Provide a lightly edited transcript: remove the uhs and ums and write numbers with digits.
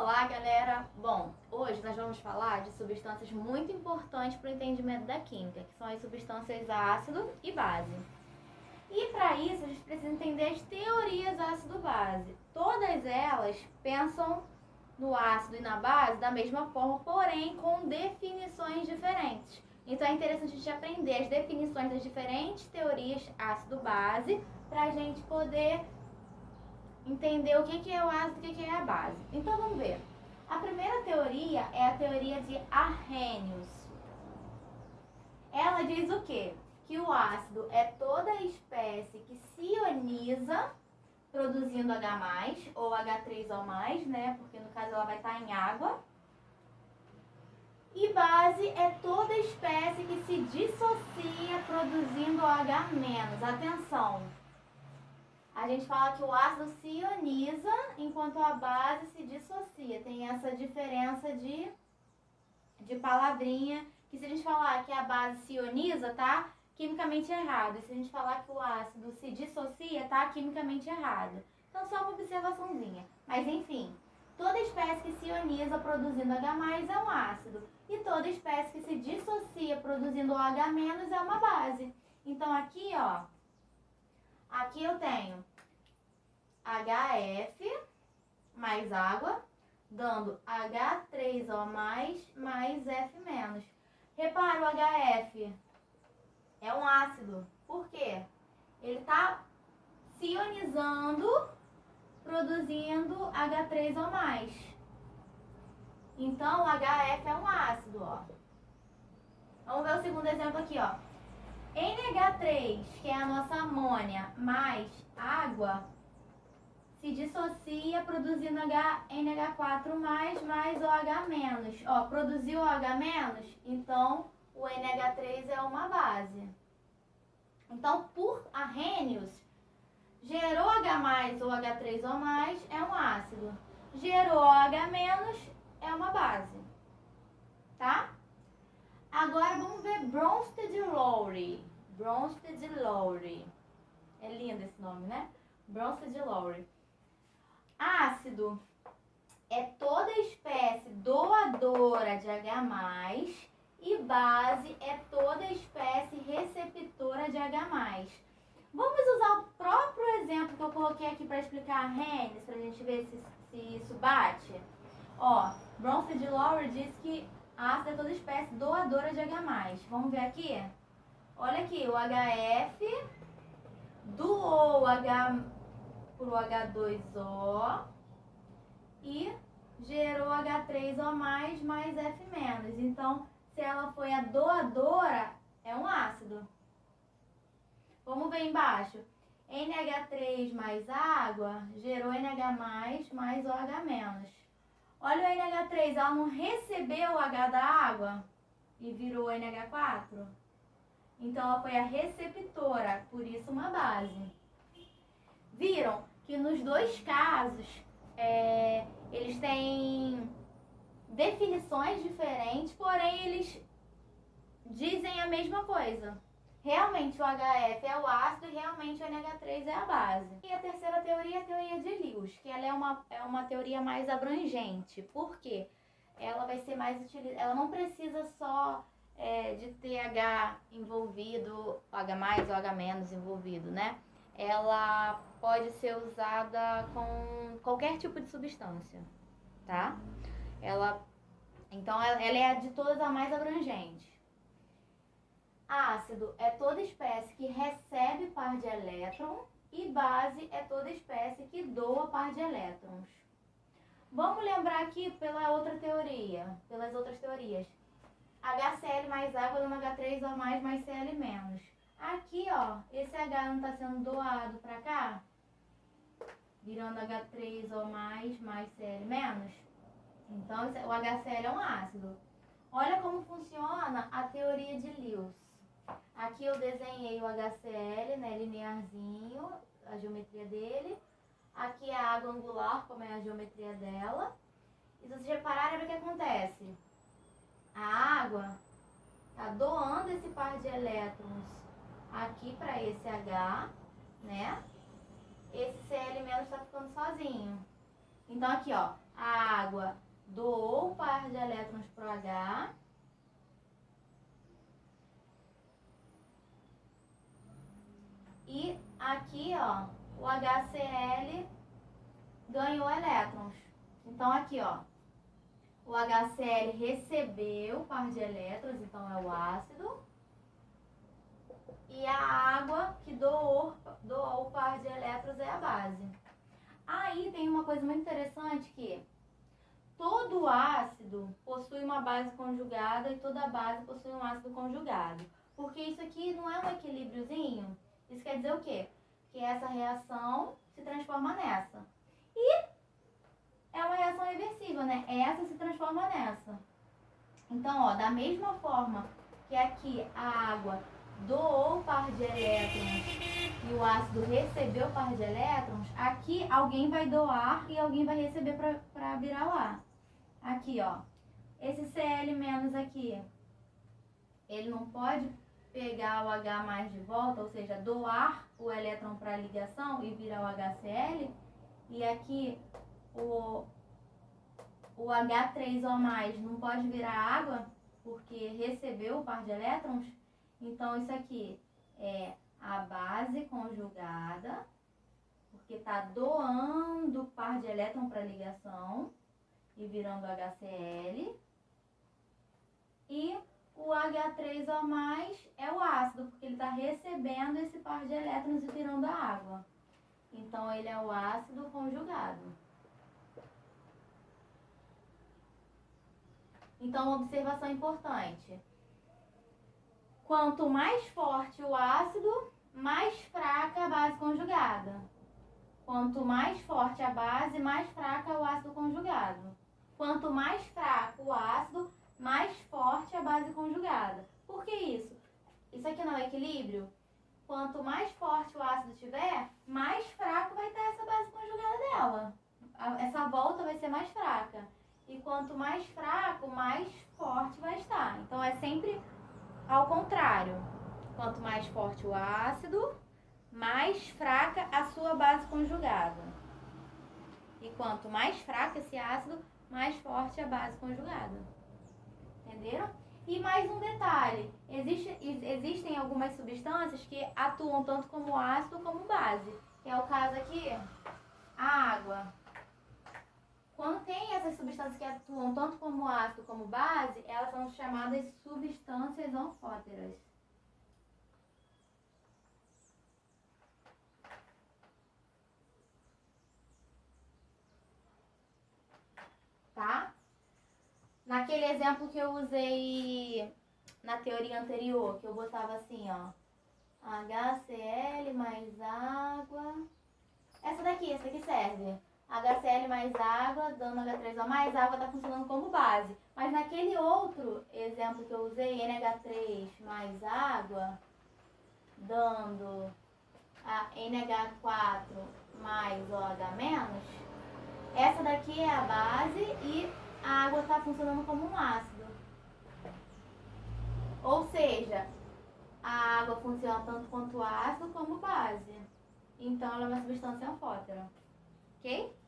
Olá, galera! Bom, hoje nós vamos falar de substâncias muito importantes para o entendimento da química, que são as substâncias ácido e base. E para isso a gente precisa entender as teorias ácido-base. Todas elas pensam no ácido e na base da mesma forma, porém com definições diferentes. Então é interessante a gente aprender as definições das diferentes teorias ácido-base para a gente poder entender o que é o ácido e o que é a base. Então vamos ver. A primeira teoria é a teoria de Arrhenius. Ela diz o quê? Que o ácido é toda espécie que se ioniza produzindo H+, ou H3O+, né? Porque no caso ela vai estar em água. E base é toda espécie que se dissocia produzindo OH-. Atenção! A gente fala que o ácido se ioniza enquanto a base se dissocia. Tem essa diferença de palavrinha, que se a gente falar que a base se ioniza, tá quimicamente errado. E se a gente falar que o ácido se dissocia, tá quimicamente errado. Então só uma observaçãozinha. Mas enfim, toda espécie que se ioniza produzindo H+ é um ácido. E toda espécie que se dissocia produzindo OH- é uma base. Então aqui, ó, aqui eu tenho HF mais água, dando H3O+, mais F-. Repara, o HF é um ácido. Por quê? Ele está se ionizando, produzindo H3O+. Então, o HF é um ácido, ó. Vamos ver o segundo exemplo aqui, ó. NH3, que é a nossa amônia, mais água, se dissocia produzindo NH4+, mais OH-. Ó, produziu OH-, então o NH3 é uma base. Então, por Arrhenius, gerou H+ ou H3O+, é um ácido. Gerou OH- é uma base. Tá? Agora vamos ver Bronsted-Lowry. Bronsted-Lowry. É lindo esse nome, né? Bronsted-Lowry. Ácido é toda espécie doadora de H+, e base é toda espécie receptora de H+. Vamos usar o próprio exemplo que eu coloquei aqui para explicar Arrhenius, para a gente ver se isso bate. Ó, Bronsted-Lowry diz que ácido é toda espécie doadora de H+. Vamos ver aqui? Olha aqui, o HF doou H pro H2O e gerou H3O+, mais F-. Então, se ela foi a doadora, é um ácido. Vamos ver embaixo. NH3 mais água gerou NH+, mais OH-. Olha o NH3, ela não recebeu o H da água e virou NH4? Então, ela foi a receptora, por isso uma base. Viram que nos dois casos, eles têm definições diferentes, porém eles dizem a mesma coisa. Realmente o HF é o ácido e realmente o NH3 é a base. E a terceira teoria é a teoria de Lewis, que ela é uma teoria mais abrangente. Por quê? Ela vai ser mais utilizada, ela não precisa só de ter H envolvido, H+ ou H- envolvido, né? Ela pode ser usada com qualquer tipo de substância, tá? Então, ela é a de todas a mais abrangente. Ácido é toda espécie que recebe par de elétron e base é toda espécie que doa par de elétrons. Vamos lembrar aqui pelas outras teorias. HCl mais água dando H3O+, mais Cl-. Aqui, ó, esse H não está sendo doado para cá, virando H3O+, mais Cl-. Então, o HCl é um ácido. Olha como funciona a teoria de Lewis. Aqui eu desenhei o HCl, né, linearzinho, a geometria dele. Aqui é a água angular, como é a geometria dela. E se vocês repararem, o que acontece? A água está doando esse par de elétrons aqui para esse H, né? Esse Cl- está ficando sozinho. Então aqui, ó, a água doou o par de elétrons para o H. E aqui, ó, o HCl ganhou elétrons. Então, aqui, ó, o HCl recebeu o par de elétrons, então é o ácido. E a água que doou o par de elétrons é a base. Aí tem uma coisa muito interessante que todo ácido possui uma base conjugada e toda base possui um ácido conjugado. Porque isso aqui não é um equilíbriozinho. Isso quer dizer o quê? Que essa reação se transforma nessa. E é uma reação reversível, né? Essa se transforma nessa. Então, ó, da mesma forma que aqui a água doou o par de elétrons e o ácido recebeu o par de elétrons, aqui alguém vai doar e alguém vai receber para virar o A. Aqui, ó, esse Cl- aqui, ele não pode pegar o H+ de volta, ou seja, doar o elétron para a ligação e virar o HCl. E aqui o H3O+ não pode virar água porque recebeu o par de elétrons. Então, isso aqui é a base conjugada, porque está doando o par de elétron para a ligação e virando HCl. E o H3O+ é o ácido, porque ele está recebendo esse par de elétrons e virando a água. Então, ele é o ácido conjugado. Então, uma observação importante. Quanto mais forte o ácido, mais fraca a base conjugada. Quanto mais forte a base, mais fraca o ácido conjugado. Quanto mais fraco o ácido, mais forte a base conjugada. Por que isso? Isso aqui não é equilíbrio? Quanto mais forte o ácido tiver, mais fraco vai estar essa base conjugada dela. Essa volta vai ser mais fraca. E quanto mais fraco, mais forte vai estar. Então é sempre ao contrário. Quanto mais forte o ácido, mais fraca a sua base conjugada. E quanto mais fraco esse ácido, mais forte a base conjugada. Entenderam? E mais um detalhe, existem algumas substâncias que atuam tanto como ácido como base. Que é o caso aqui, a água. Quando tem essas substâncias que atuam tanto como ácido como base, elas são chamadas substâncias anfóteras. Tá? Naquele exemplo que eu usei na teoria anterior, que eu botava assim, ó, HCl mais água. Essa daqui serve. HCl mais água, dando H3O+, a água está funcionando como base. Mas naquele outro exemplo que eu usei, NH3 mais água, dando a NH4 mais OH-, essa daqui é a base e a água está funcionando como um ácido. Ou seja, a água funciona tanto quanto ácido como base. Então ela é uma substância anfótera. Ok?